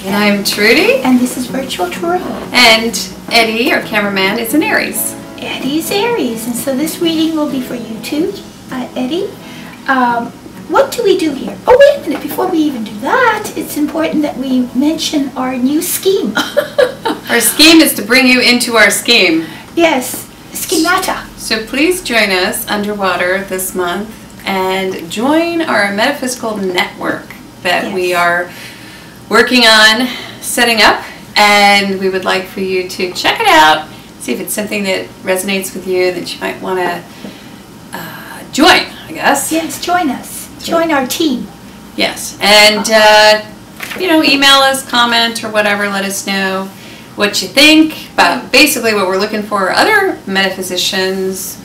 And I'm Trudy. And this is Virtual Tarot. And Eddie, our cameraman, is an Aries. Eddie's Aries. And so this reading will be for you too, Eddie. What do we do here? Oh, wait a minute. Before we even do that, it's important that we mention our new scheme. Our scheme is to bring you into our scheme. Yes, schemata. So please join us underwater this month and join our Metaphysical Network that we are working on setting up. And we would like for you to check it out, see if it's something that resonates with you that you might want to join, I guess. Yes, join us. Join our team. Yes, and email us, comment, or whatever. Let us know what you think about basically what we're looking for. Other metaphysicians,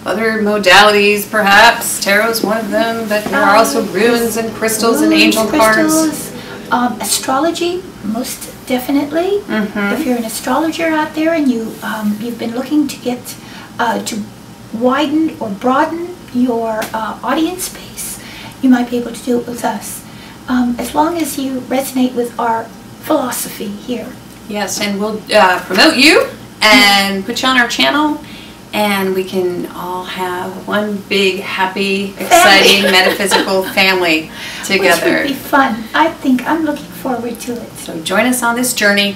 other modalities, perhaps. Tarot is one of them, but there are also runes and crystals and angel cards. Astrology, most definitely. If you're an astrologer out there and you've been looking to get to widen or broaden your audience space, you might be able to do it with us, as long as you resonate with our philosophy here. Yes, and we'll promote you and put you on our channel, and we can all have one big, happy, exciting metaphysical family together. Which would be fun. I think I'm looking forward to it. So join us on this journey.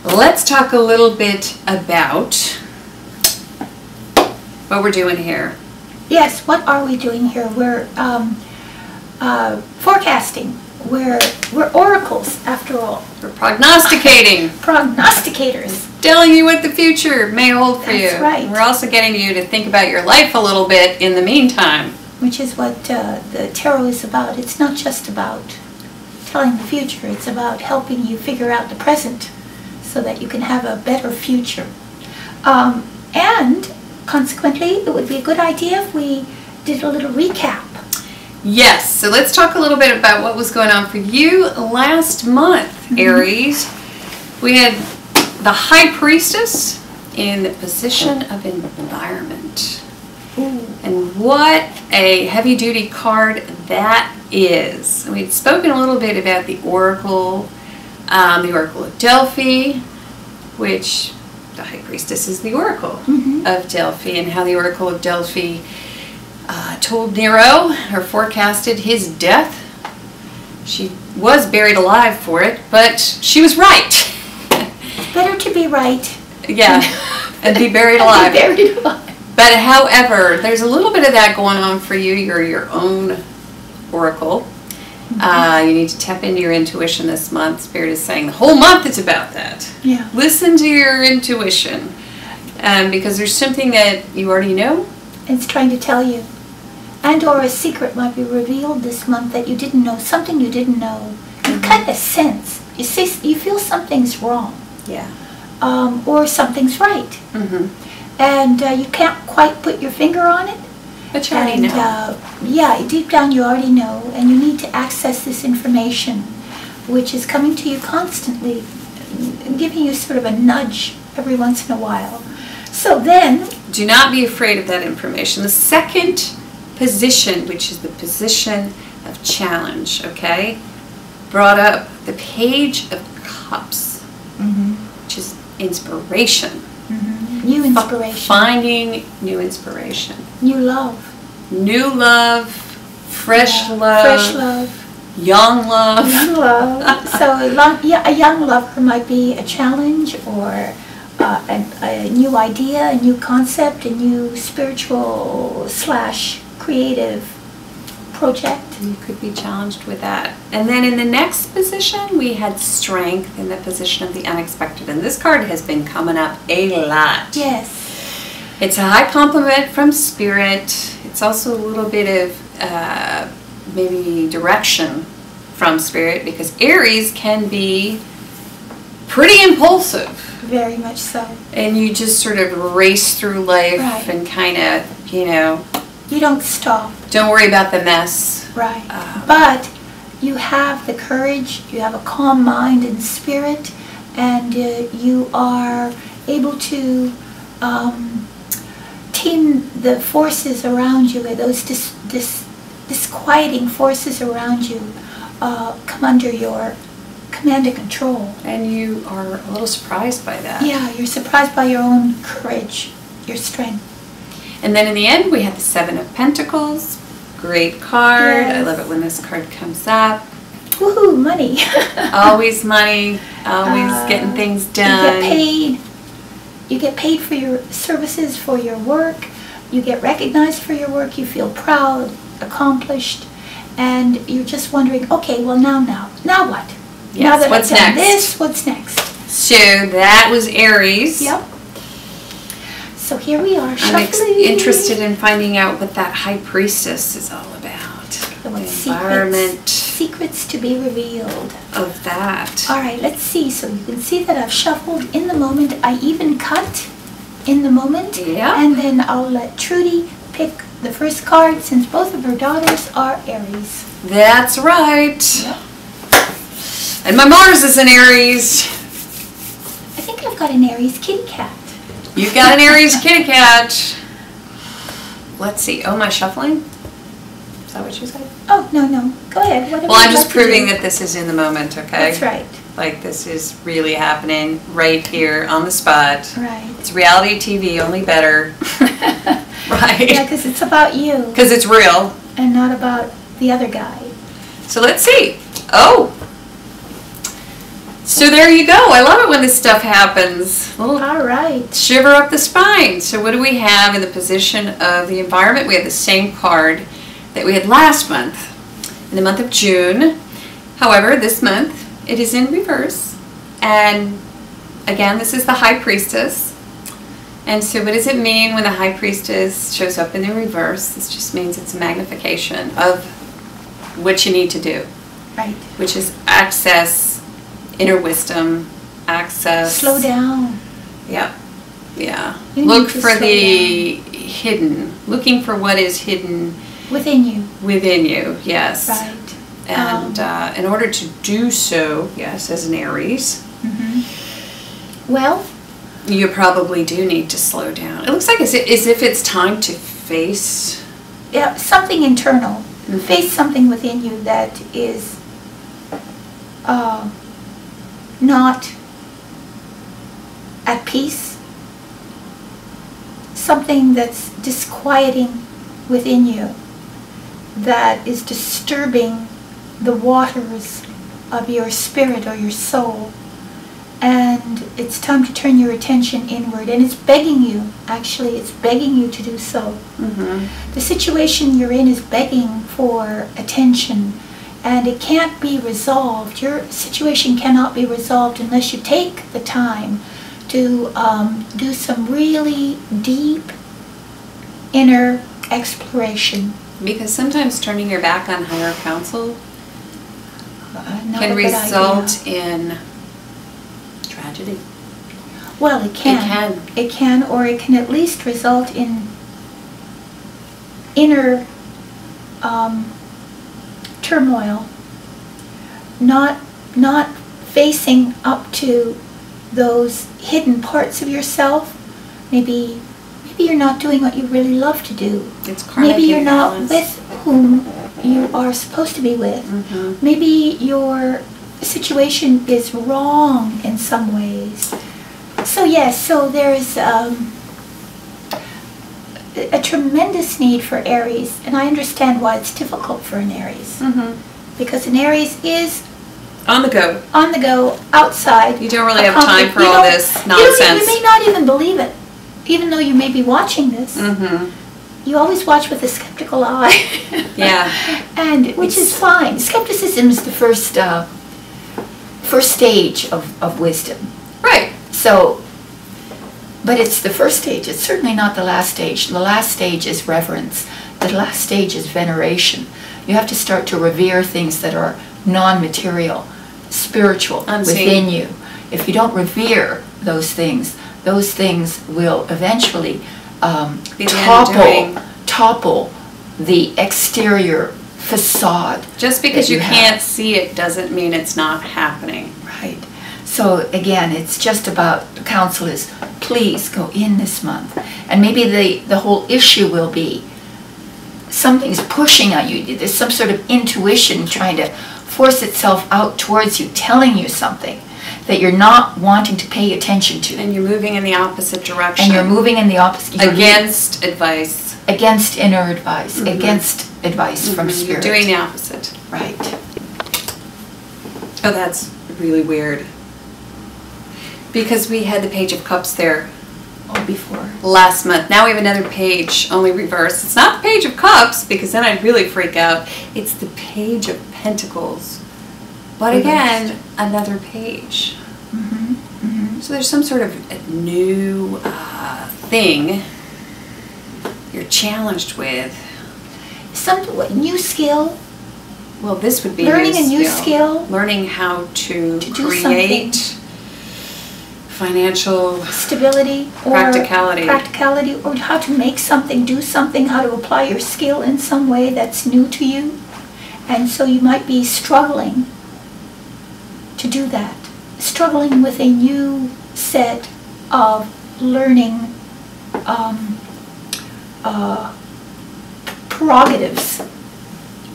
Let's talk a little bit about what we're doing here. Yes, what are we doing here? We're forecasting. We're oracles, after all. We're prognosticating. Prognosticators. Telling you what the future may hold for you. That's right. We're also getting you to think about your life a little bit in the meantime. Which is what the tarot is about. It's not just about telling the future. It's about helping you figure out the present so that you can have a better future. And consequently, it would be a good idea if we did a little recap. Yes, so let's talk a little bit about what was going on for you last month, Aries. We had the High Priestess in the position of environment. Ooh. And what a heavy-duty card that is. We'd spoken a little bit about the Oracle of Delphi, which the High Priestess is the Oracle of Delphi, and how the Oracle of Delphi told Nero, or forecasted his death. She was buried alive for it, but she was right. Better to be right. Yeah, and be buried alive. Be buried alive. But however, there's a little bit of that going on for you. You're your own oracle. You need to tap into your intuition this month. Spirit is saying the whole month is about that. Yeah. Listen to your intuition, because there's something that you already know. It's trying to tell you. And or a secret might be revealed this month that you didn't know. Something you didn't know. You kind of sense. You feel something's wrong. Yeah. Or something's right. And you can't quite put your finger on it. But you already know. Yeah, deep down you already know, and you need to access this information, which is coming to you constantly, giving you sort of a nudge every once in a while. So then, do not be afraid of that information. The second position, which is the position of challenge, okay, brought up the Page of Cups, which is inspiration. New inspiration. Finding new inspiration. New love. New love, fresh love. Fresh love. Young love. Young love. So a young lover might be a challenge, or a new idea, a new concept, a new spiritual / creative project. You could be challenged with that. And then in the next position, we had strength in the position of the unexpected. And this card has been coming up a lot. Yes. It's a high compliment from Spirit. It's also a little bit of maybe direction from Spirit, because Aries can be pretty impulsive. Very much so. And you just sort of race through life and kind of, you don't stop. Don't worry about the mess. Right. But you have the courage, you have a calm mind and spirit, and you are able to team the forces around you, those disquieting forces around you, come under your command and control. And you are a little surprised by that. Yeah, you're surprised by your own courage, your strength. And then in the end, we have the Seven of Pentacles. Great card. Yes. I love it when this card comes up. Woohoo, money. Always money. Always getting things done. You get paid. You get paid for your services, for your work. You get recognized for your work. You feel proud, accomplished. And you're just wondering, okay, well now what? Yes, now that what's I've done next? this, what's next? So that was Aries. Yep. So here we are, I'm shuffling. interested in finding out what that High Priestess is all about. The environment Secrets to be revealed. of that. All right, let's see. So you can see that I've shuffled in the moment. I even cut in the moment. Yeah. And then I'll let Trudy pick the first card since both of her daughters are Aries. That's right. Yep. And my Mars is in Aries. I think I've got an Aries kitty cat. You've got an Aries kitty cat. Let's see. Oh, am I shuffling? Is that what you said? Oh, no. Go ahead. Whatever Well, I'm you'd just like to do. proving that this is in the moment, okay? That's right. Like this is really happening right here on the spot. Right. It's reality TV, only better. Right? Yeah, because it's about you Because it's real. and not about the other guy. So let's see. Oh! So there you go. I love it when this stuff happens. A little All right. shiver up the spine. So what do we have in the position of the environment? We have the same card that we had last month, in the month of June. However, this month it is in reverse. And again, this is the High Priestess. And so what does it mean when the High Priestess shows up in the reverse? This just means it's a magnification of what you need to do, Right. which is access inner wisdom, access. Slow down. Yep. Yeah. You Look need to for slow the hidden. Looking for what is hidden Within you. within you. Yes. Right. And in order to do so, yes, as an Aries, Well, you probably do need to slow down. It looks like as if it's time to face. yeah, something internal. Face something within you that is not at peace. Something that's disquieting within you, that is disturbing the waters of your spirit or your soul. And it's time to turn your attention inward. And it's begging you, actually, it's begging you to do so. The situation you're in is begging for attention. And it can't be resolved. Your situation cannot be resolved unless you take the time to do some really deep inner exploration. Because sometimes turning your back on higher counsel Not can a good result idea. in tragedy. Well, it can. It can. It can, or it can at least result in inner turmoil. Not facing up to those hidden parts of yourself. Maybe you're not doing what you really love to do. It's karmic Maybe you're not imbalance. with whom you are supposed to be with. Maybe your situation is wrong in some ways. So yes, so there's a tremendous need for Aries, and I understand why it's difficult for an Aries. Because an Aries is On the go. on the go, outside. You don't really have time for You all don't- this You nonsense. may not even believe it, even though you may be watching this. You always watch with a skeptical eye. Yeah. And which is fine. Skepticism is the first stage of wisdom. Right. So, but it's the first stage. It's certainly not the last stage. The last stage is reverence. The last stage is veneration. You have to start to revere things that are non-material, spiritual, Unseen. within you. If you don't revere those things will eventually Be the undoing. topple the exterior facade. Just because that you have. can't see it doesn't mean it's not happening. Right. So again, it's just about, the counsel is, please go in this month. And maybe the whole issue will be something's pushing on you. There's some sort of intuition trying to force itself out towards you, telling you something that you're not wanting to pay attention to. And you're moving in the opposite direction. And you're moving in the opposite. Against advice. Against inner advice. Against advice from Spirit. You're doing the opposite. Right. Oh, that's really weird. Because we had the Page of Cups there Before. last month. Now we have another page, only reversed. It's not the Page of Cups, because then I'd really freak out. It's the Page of Pentacles. But again, another page. So there's some sort of a new thing you're challenged with. New skill. Well, this would be learning a new skill. Learning how to something. create financial stability, practicality, or how to make something, do something, how to apply your skill in some way that's new to you. And so you might be struggling to do that. Struggling with a new set of learning prerogatives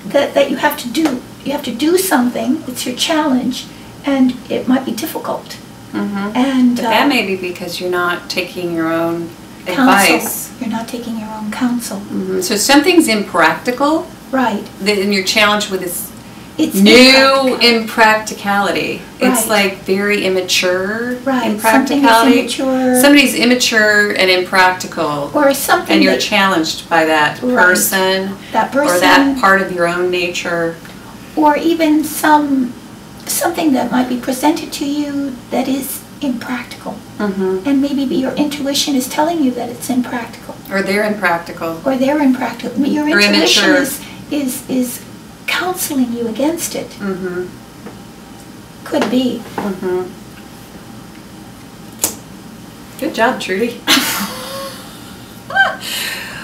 that you have to do. You have to do something. It's your challenge, and it might be difficult. And but that may be because you're not taking your own counsel. advice. You're not taking your own counsel. So something's impractical. Right. Then you're challenged with this It's new impracticality. It's Right. like very immature Right. impracticality. Something is immature. Somebody's immature and impractical, Or something and you're that, challenged by that Right. person, that person, or that part of your own nature. or even something that might be presented to you that is impractical. And maybe your intuition is telling you that it's impractical. Or they're impractical. Or they're impractical. Your Or intuition immature. is counseling you against it. Could be. Good job, Trudy.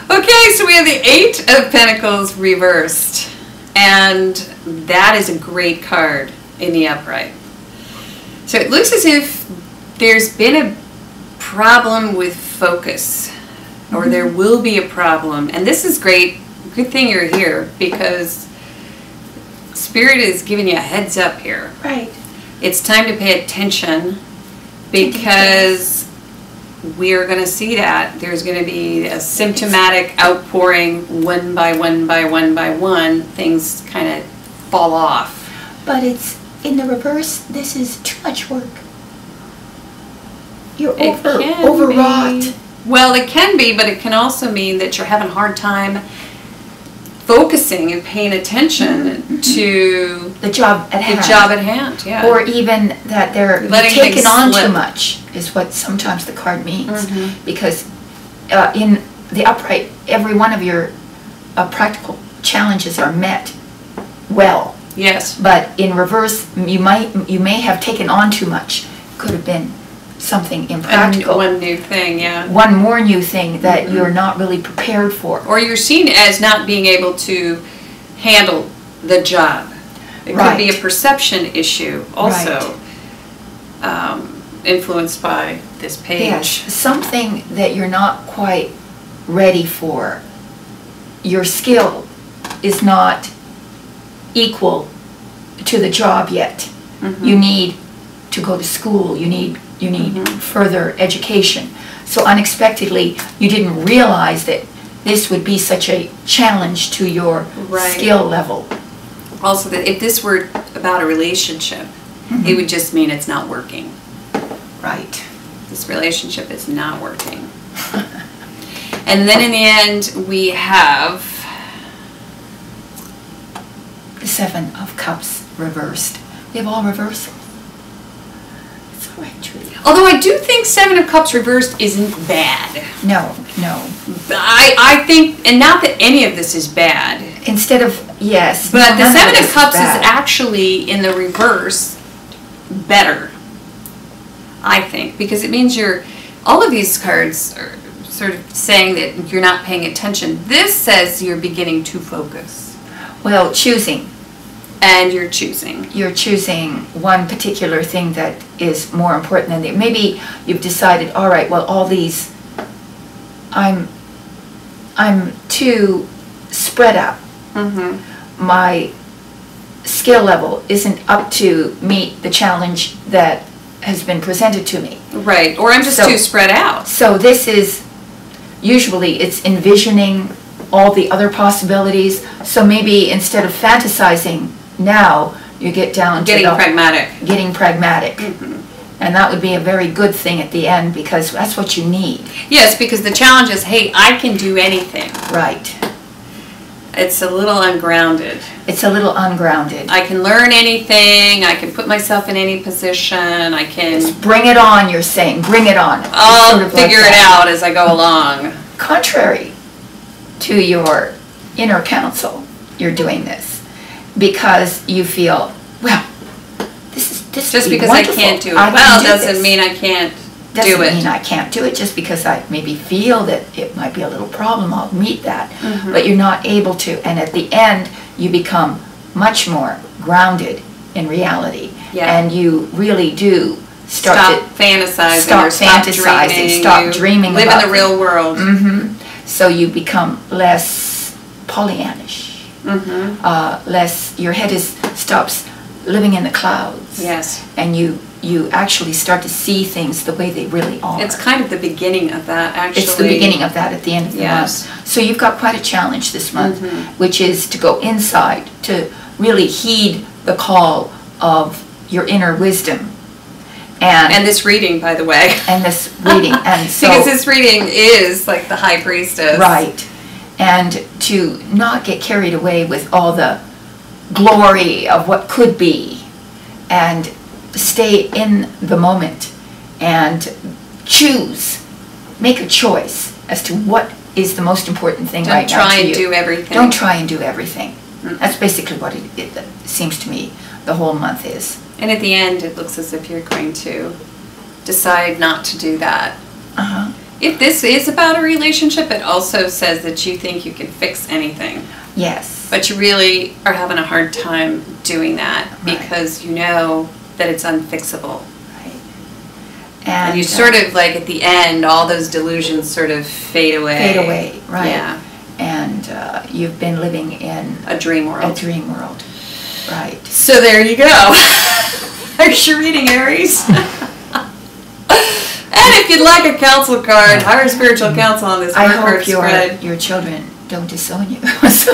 Okay, so we have the Eight of Pentacles reversed. And that is a great card in the upright. So it looks as if there's been a problem with focus. Or there will be a problem. And this is great. Good thing you're here, because Spirit is giving you a heads up here. Right. It's time to pay attention, because we're going to see that there's going to be a symptomatic outpouring one by one by one by one. Things kind of fall off. But it's in the reverse. This is too much work. You're overwrought. Be. Well, it can be, but it can also mean that you're having a hard time focusing and paying attention to the job at hand. The job at hand, yeah. Or even that they're taking on too much is what sometimes the card means. Because in the upright, every one of your practical challenges are met well. Yes. But in reverse, you may have taken on too much. Could have been something impractical. One new thing, yeah. One more new thing that you're not really prepared for. Or you're seen as not being able to handle the job. It could be a perception issue also, influenced by this page. Yes, something that you're not quite ready for. Your skill is not equal to the job yet. You need to go to school. You need further education. So unexpectedly, you didn't realize that this would be such a challenge to your skill level. Also, that if this were about a relationship, it would just mean it's not working. Right. This relationship is not working. And then in the end, we have the Seven of Cups reversed. We have all reversals. It's all right, Trudy. Although I do think Seven of Cups reversed isn't bad. No. I think, and not that any of this is bad. Instead of, yes. But the Seven of Cups is actually, in the reverse, better. I think. Because it means all of these cards are sort of saying that you're not paying attention. This says you're beginning to focus. Well, choosing. And you're choosing. You're choosing one particular thing that is more important than the other. Maybe you've decided, all right, well, all these, I'm too spread out. My skill level isn't up to meet the challenge that has been presented to me. Right, or I'm just too spread out. So this is, usually it's envisioning all the other possibilities. So maybe instead of fantasizing now, you get down to Getting pragmatic. Getting pragmatic. And that would be a very good thing at the end, because that's what you need. Yes, because the challenge is, hey, I can do anything. Right. It's a little ungrounded. It's a little ungrounded. I can learn anything. I can put myself in any position. I can... Just bring it on, you're saying. Bring it on. I'll figure it out as I go along. Contrary to your inner counsel, you're doing this because you feel, well, this just would be because wonderful. I can't do it I well can do doesn't this. mean I can't Doesn't do it. mean I can't do it just because I maybe feel that it might be a little problem. I'll meet that. But you're not able to. And at the end, you become much more grounded in reality. Yeah. And you really do start fantasizing. stop or stop fantasizing, dreaming. stop You dreaming live about in the real world. So you become less Pollyannish. Less, your head stops living in the clouds. Yes. And you actually start to see things the way they really are. It's kind of the beginning of that, actually. It's the beginning of that at the end of the Yes. month. So you've got quite a challenge this month, which is to go inside, to really heed the call of your inner wisdom. And this reading, by the way. And this reading. And so, because this reading is like the High Priestess. right. And to not get carried away with all the glory of what could be, and stay in the moment and choose, make a choice as to what is the most important thing right now to you. Don't try and do everything. Don't try and do everything. That's basically what it seems to me the whole month is. And at the end, it looks as if you're going to decide not to do that. If this is about a relationship, it also says that you think you can fix anything. Yes. But you really are having a hard time doing that Right. because you know that it's unfixable. Right. And you sort of, like, at the end, all those delusions sort of fade away. Fade away, right. Yeah. And you've been living in A dream world. a dream world. Right. So there you go. There's your reading, Aries. And if you'd like a counsel card, higher spiritual counsel on this I card hope spread. your children don't disown you.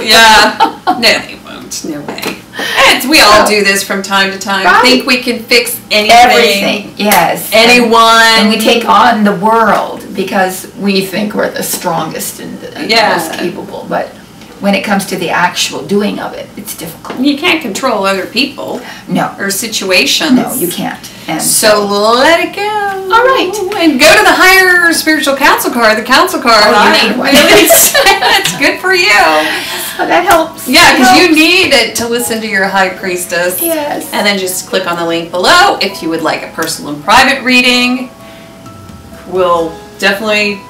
Yeah. No, they won't. No way. And we all do this from time to time. Right. Think we can fix anything. Everything, yes. Anyone. And we take on the world because we think we're the strongest and most capable. But when it comes to the actual doing of it, it's difficult. You can't control other people. No. Or situations. No, you can't. And so let it go. All right. And go to the higher spiritual counsel card, the counsel card. Oh, you need one. It's good for you. Oh, that helps. Yeah, because you need it to listen to your High Priestess. Yes. And then just click on the link below if you would like a personal and private reading. We'll definitely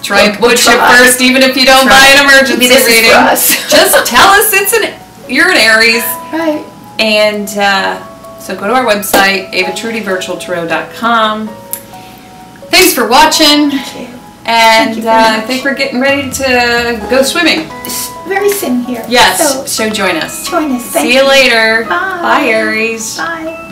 try and put you first, even if you don't buy an emergency reading. Just tell us you're an Aries. Right. And so go to our website, avatrudyvirtualtarot.com. Thanks for watching. Thank you. And you I think we're getting ready to go swimming. It's very soon here. Yes, so join us. Join us. See you later. Bye. Bye, Aries. Bye.